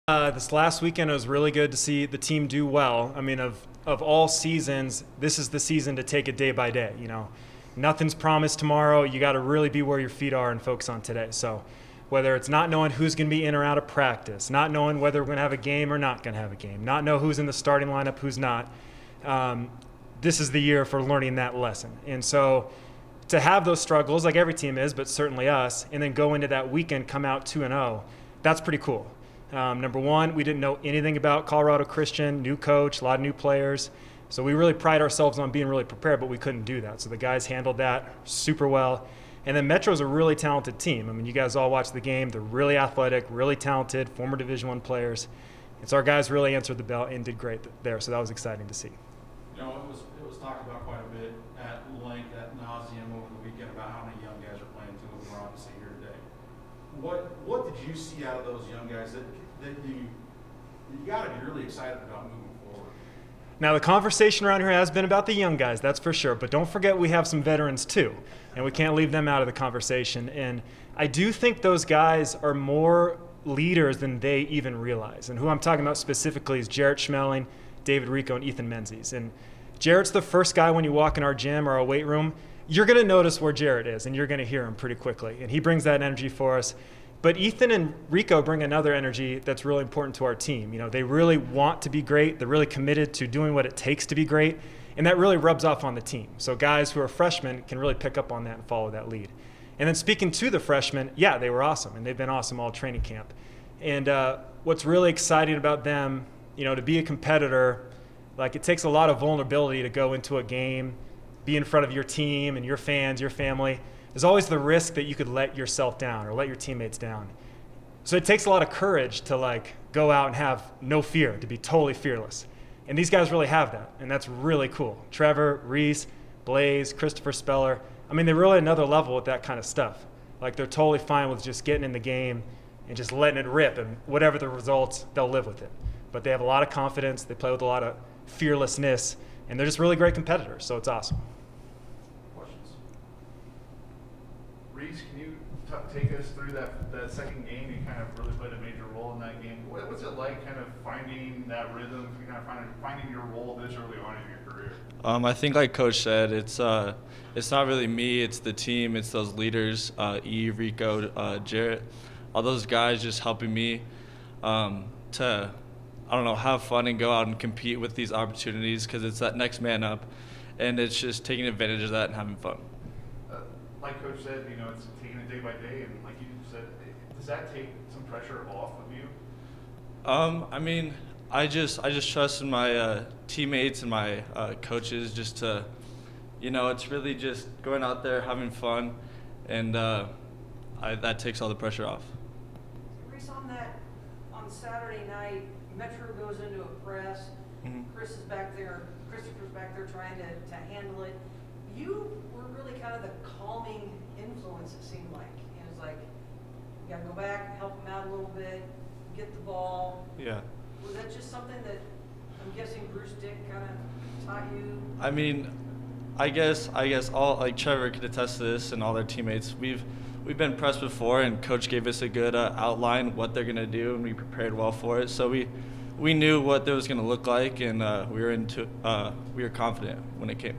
This last weekend, it was really good to see the team do well. I mean, of all seasons, this is the season to take it day by day. You know, nothing's promised tomorrow. You got to really be where your feet are and focus on today. So whether it's not knowing who's going to be in or out of practice, not knowing whether we're going to have a game or not going to have a game, not know who's in the starting lineup, who's not, this is the year for learning that lesson. And so to have those struggles, like every team is, but certainly us, and then go into that weekend, come out 2-0, that's pretty cool. Number one, we didn't know anything about Colorado Christian, new coach, a lot of new players. So we really pride ourselves on being really prepared, but we couldn't do that. So the guys handled that super well. And then Metro's a really talented team. I mean, you guys all watched the game. They're really athletic, really talented, former Division I players. And so our guys really answered the bell and did great there. So that was exciting to see. You know, it was talked about quite a bit at length, at nauseum over the weekend about how many young guys are playing too, and we're obviously here today. What did you see out of those young guys that you got to be really excited about moving forward? Now, the conversation around here has been about the young guys, that's for sure. But don't forget we have some veterans too, and we can't leave them out of the conversation. And I do think those guys are more leaders than they even realize. And who I'm talking about specifically is Jarrett Schmeling, David Rico, and Ethan Menzies. And Jarrett's the first guy when you walk in our gym or our weight room, you're going to notice where Jarrett is, and you're going to hear him pretty quickly. And he brings that energy for us. But Ethan and Rico bring another energy that's really important to our team. You know, they really want to be great. They're really committed to doing what it takes to be great. And that really rubs off on the team. So guys who are freshmen can really pick up on that and follow that lead. And then speaking to the freshmen, yeah, they were awesome. And they've been awesome all training camp. And what's really exciting about them, you know, to be a competitor, like it takes a lot of vulnerability to go into a game, be in front of your team and your fans, your family. There's always the risk that you could let yourself down or let your teammates down. So it takes a lot of courage to like go out and have no fear, to be totally fearless. And these guys really have that, and that's really cool. Trevor, Reece, Blaze, Christopher Speller, I mean, they're really another level with that kind of stuff. Like they're totally fine with just getting in the game and just letting it rip, and whatever the results, they'll live with it. But they have a lot of confidence, they play with a lot of fearlessness, and they're just really great competitors, so it's awesome. Reece, can you take us through that second game? You kind of really played a major role in that game. What's it like kind of finding that rhythm, kind of finding your role this early on in your career? I think like Coach said, it's not really me, it's the team, it's those leaders, Rico, Jarrett, all those guys just helping me to, I don't know, have fun and go out and compete with these opportunities because it's that next man up, and it's just taking advantage of that and having fun. Like Coach said, you know, it's taking it day by day, and like you said, does that take some pressure off of you? I mean, I just trust in my teammates and my coaches just to, you know, it's really just going out there, having fun, and that takes all the pressure off. Reece, on Saturday night, Metro goes into a press. Mm-hmm. Christopher's back there trying to handle it. You were really kind of the calming influence, it seemed like. It was like, you got to go back, help them out a little bit, get the ball. Yeah. Was that just something that I'm guessing Bruce Dick kind of taught you? I mean, I guess all, like Trevor could attest to this and all their teammates. We've been pressed before, and Coach gave us a good outline what they're gonna do, and we prepared well for it. So we knew what it was gonna look like, and we were confident when it came.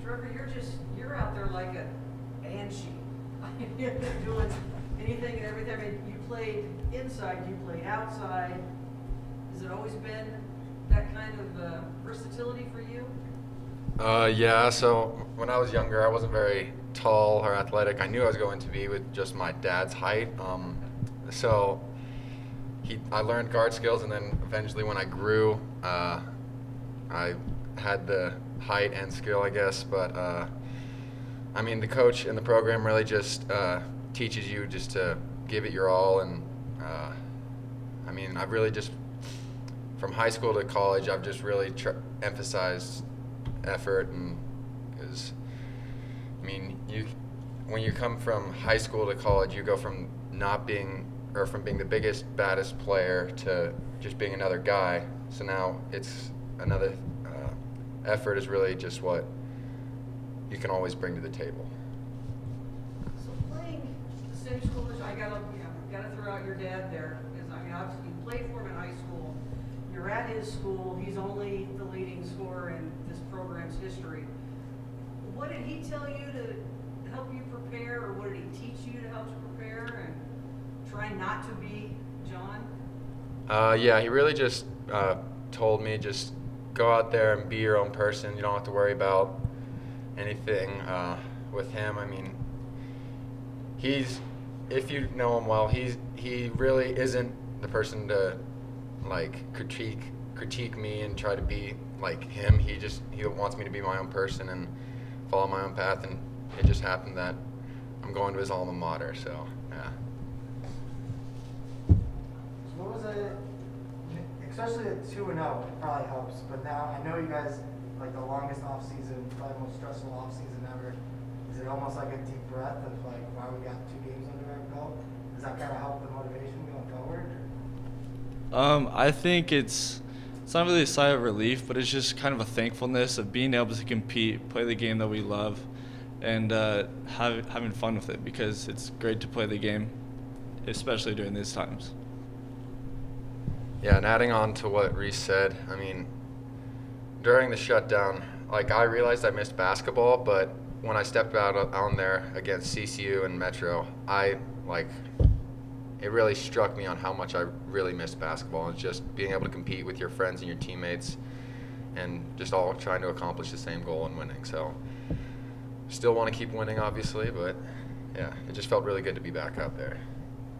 Trevor, you're out there like a banshee. You're doing anything and everything. I mean, you played inside, you played outside. Has it always been that kind of versatility for you? Yeah, so when I was younger, I wasn't very tall or athletic. I knew I was going to be with just my dad's height. So I learned guard skills, and then eventually when I grew, I had the height and skill, I guess. But I mean, the coach in the program really just teaches you just to give it your all. And I mean, I've really just, from high school to college, I've just really emphasized effort. And because I mean, when you come from high school to college, you go from from being the biggest, baddest player to just being another guy. So now it's another effort is really just what you can always bring to the table. So playing the same school as I gotta throw out your dad there. Because I mean, obviously you played for him in high school. You're at his school. He's only the leading scorer in this program's history. What did he tell you to help you prepare, or what did he teach you to help you prepare and try not to be John? Yeah, he really just told me just go out there and be your own person. You don't have to worry about anything with him. I mean, if you know him well, he really isn't the person to like critique me and try to be like him. He wants me to be my own person and follow my own path, and it just happened that I'm going to his alma mater, so yeah. So what was it, especially at 2-0, it probably helps, but now I know you guys, like the longest off season, probably the most stressful off season ever. Is it almost like a deep breath of like, wow, we got 2 games under our belt? Does that kind of help the motivation going forward? I think it's not really a sigh of relief, but it's just kind of a thankfulness of being able to compete, play the game that we love, and having fun with it, because it's great to play the game, especially during these times. Yeah, and adding on to what Reece said, I mean, during the shutdown, like I realized I missed basketball, but when I stepped out on there against CCU and Metro, it really struck me on how much I really missed basketball, and just being able to compete with your friends and your teammates and just all trying to accomplish the same goal and winning. So still want to keep winning, obviously, but yeah, it just felt really good to be back out there.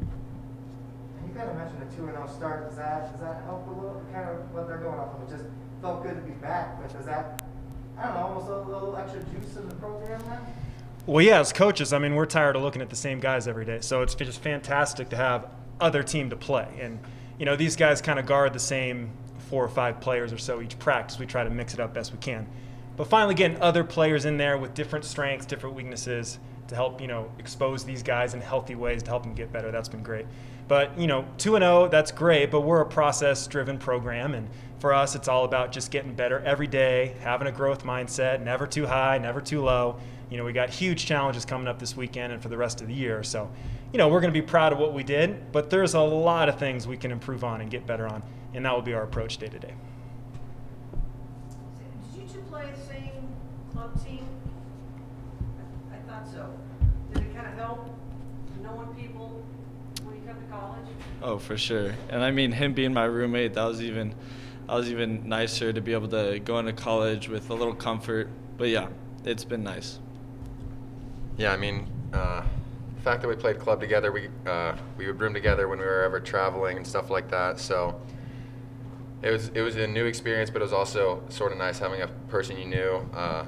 And you kind of mentioned a 2-0 start. Does that help a little, kind of what they're going off of? It just felt good to be back, but does that, I don't know, almost a little extra juice in the program now? Well, yeah, as coaches, I mean, we're tired of looking at the same guys every day. So it's just fantastic to have other team to play. And, you know, these guys kind of guard the same 4 or 5 players or so each practice. We try to mix it up best we can. But finally getting other players in there with different strengths, different weaknesses to help, you know, expose these guys in healthy ways to help them get better. That's been great. But, you know, 2-0, that's great, but we're a process-driven program. And for us, it's all about just getting better every day, having a growth mindset, never too high, never too low. You know, we got huge challenges coming up this weekend and for the rest of the year. So, you know, we're going to be proud of what we did, but there's a lot of things we can improve on and get better on, and that will be our approach day to day. Did you two play the same club team? I thought so. Did it kind of help knowing people when you come to college? Oh, for sure. And I mean, him being my roommate, that was even nicer to be able to go into college with a little comfort. But yeah, it's been nice. Yeah, I mean, the fact that we played club together, we would room together when we were ever traveling and stuff like that. So it was a new experience, but it was also sort of nice having a person you knew. I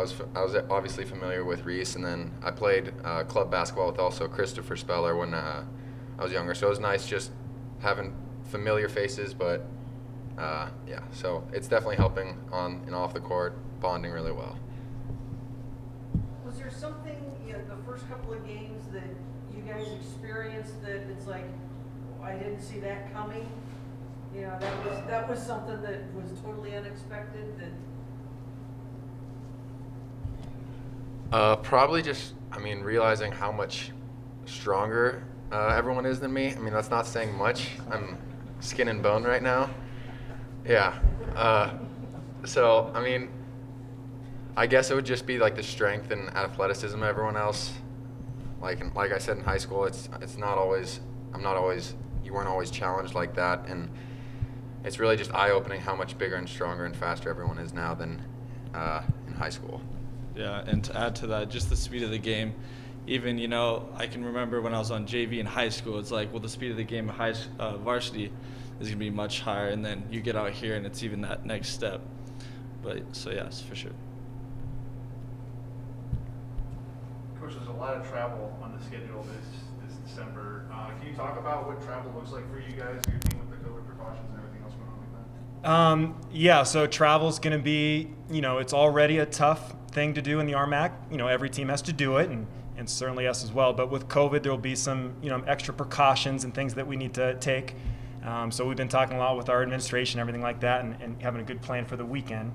was obviously familiar with Reece, and then I played club basketball with also Christopher Speller when I was younger. So it was nice just having familiar faces, but yeah, so it's definitely helping on and off the court, bonding really well. Was there something, you know, the first couple of games that you guys experienced that it's like, oh, I didn't see that coming? You know, that was something that was totally unexpected. That probably just, I mean, realizing how much stronger everyone is than me. I mean, that's not saying much. I'm skin and bone right now. Yeah. So, I mean, I guess it would just be like the strength and athleticism of everyone else. Like I said in high school, it's not always, you weren't always challenged like that, and it's really just eye-opening how much bigger and stronger and faster everyone is now than in high school. Yeah, and to add to that, just the speed of the game. Even, you know, I can remember when I was on JV in high school, it's like, well, the speed of the game in varsity is going to be much higher, and then you get out here and it's even that next step. But, so yes, for sure. Coach, there's a lot of travel on the schedule this December. Can you talk about what travel looks like for you guys, your team with the COVID precautions and everything else going on like that? Yeah, so travel's going to be, you know, it's already a tough thing to do in the RMAC. You know, every team has to do it, and certainly us as well. But with COVID, there will be some, you know, extra precautions and things that we need to take. So we've been talking a lot with our administration, everything like that, and having a good plan for the weekend.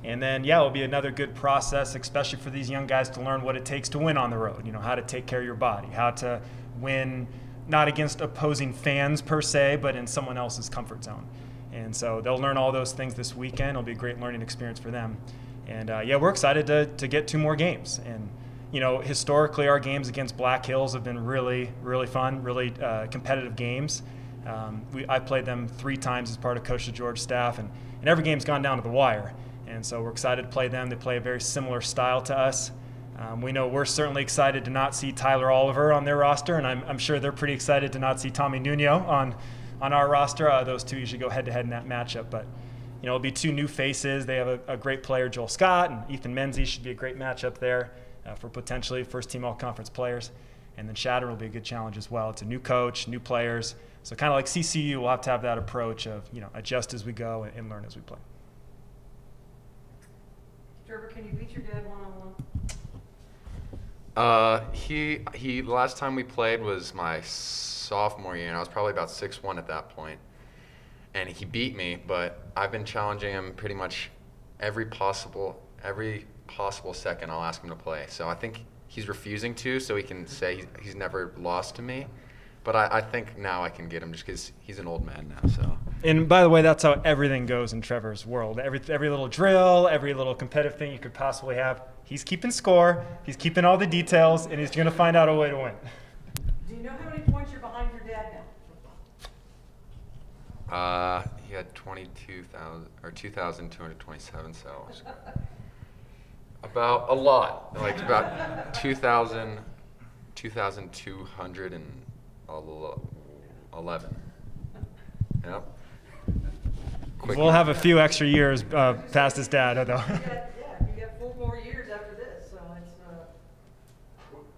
And then, yeah, it'll be another good process, especially for these young guys to learn what it takes to win on the road. You know, how to take care of your body, how to win not against opposing fans per se, but in someone else's comfort zone. And so they'll learn all those things this weekend. It'll be a great learning experience for them. And yeah, we're excited to get 2 more games. And you know, historically, our games against Black Hills have been really, really fun, really competitive games. I played them 3 times as part of Coach DeGeorge's staff, and every game's gone down to the wire. And so we're excited to play them. They play a very similar style to us. We know we're certainly excited to not see Tyler Oliver on their roster, and I'm sure they're pretty excited to not see Tommy Nuno on our roster. Those two usually go head-to-head in that matchup. But you know, it'll be 2 new faces. They have a great player, Joel Scott, and Ethan Menzies should be a great matchup there. For potentially first-team all-conference players. And then Shatter will be a good challenge as well. It's a new coach, new players. So kind of like CCU, we'll have to have that approach of, you know, adjust as we go and learn as we play. Trevor, can you beat your dad one-on-one? He last time we played was my sophomore year, and I was probably about 6'1" at that point. And he beat me, but I've been challenging him pretty much every possible second I'll ask him to play. So I think he's refusing to, so he can say he's never lost to me. But I think now I can get him just because he's an old man now. So. And by the way, that's how everything goes in Trevor's world. Every little drill, every little competitive thing you could possibly have, he's keeping score, he's keeping all the details, and he's going to find out a way to win. Do you know how many points you're behind your dad now? He had 2,227, so about a lot, like about 2,211. Yep. We'll have a few extra years past his dad, though. You got 4 more years after this, so it's.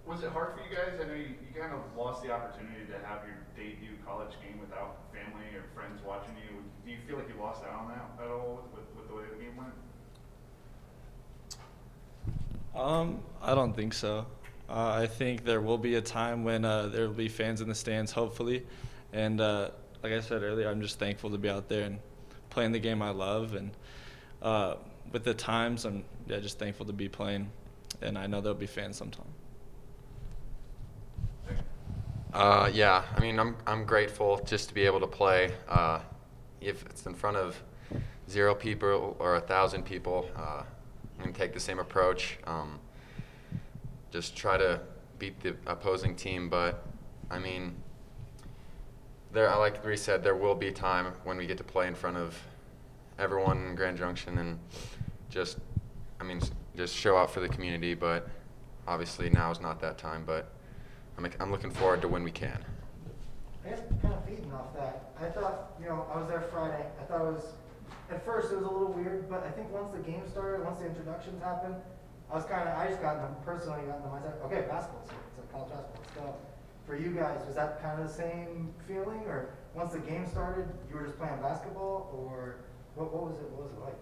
Was it hard for you guys? I know you kind of lost the opportunity to have your debut college game without family or friends watching you. Do you feel like you lost out on that at all with the way the game went? I don't think so. I think there will be a time when there will be fans in the stands, hopefully. And like I said earlier, I'm just thankful to be out there and playing the game I love. And with the times, I'm just thankful to be playing. And I know there'll be fans sometime. Yeah, I mean, I'm grateful just to be able to play. If it's in front of 0 people or 1,000 people, I'm going to take the same approach. Just try to beat the opposing team. But, I mean, like Reece said, there will be time when we get to play in front of everyone in Grand Junction and just show out for the community. But obviously now is not that time. But I'm looking forward to when we can. I guess kind of feeding off that, I thought, you know, I was there Friday. I thought it was, at first it was a little weird, but I think once the game started, once the introductions happened, I just personally got in the mindset, okay, basketball's here. It's a college basketball. So for you guys, was that kind of the same feeling? Or once the game started, you were just playing basketball? Or what was it like?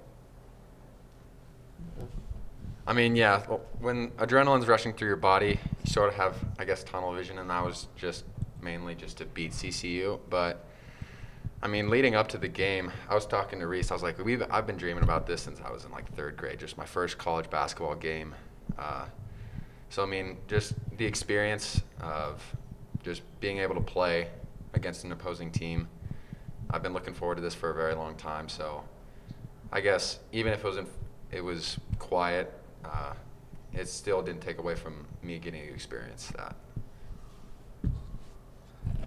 I mean, yeah, when adrenaline's rushing through your body, you sort of have, I guess, tunnel vision, and that was just mainly just to beat CCU. But, I mean, leading up to the game, I was talking to Reece. I was like, I've been dreaming about this since I was in, like, 3rd grade, just my first college basketball game. So, I mean, just the experience of just being able to play against an opposing team, I've been looking forward to this for a very long time. So, I guess even if it was quiet, it still didn't take away from me getting to experience that.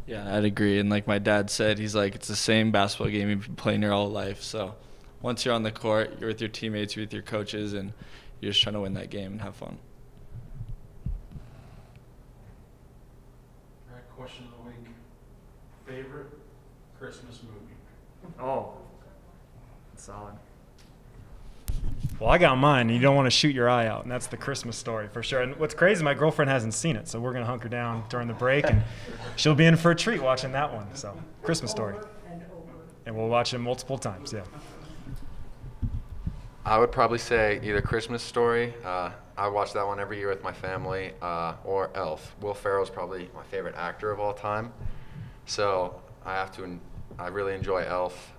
Yeah, I'd agree. And like my dad said, he's like, it's the same basketball game you've been playing your whole life. So once you're on the court, you're with your teammates, you're with your coaches, and you're just trying to win that game and have fun. All right, question of the week. Favorite Christmas movie? Oh, solid. Well, I got mine. You don't want to shoot your eye out, and that's The Christmas Story for sure. And what's crazy, my girlfriend hasn't seen it, so we're going to hunker down during the break, and she'll be in for a treat watching that one. So, Christmas Story. And we'll watch it multiple times, yeah. I would probably say either Christmas Story, I watch that one every year with my family, or Elf. Will Ferrell's probably my favorite actor of all time. So I really enjoy Elf.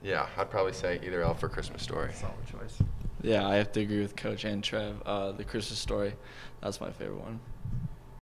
Yeah, I'd probably say either Elf or Christmas Story. Solid choice. Yeah, I have to agree with Coach and Trev. The Christmas story, that's my favorite one.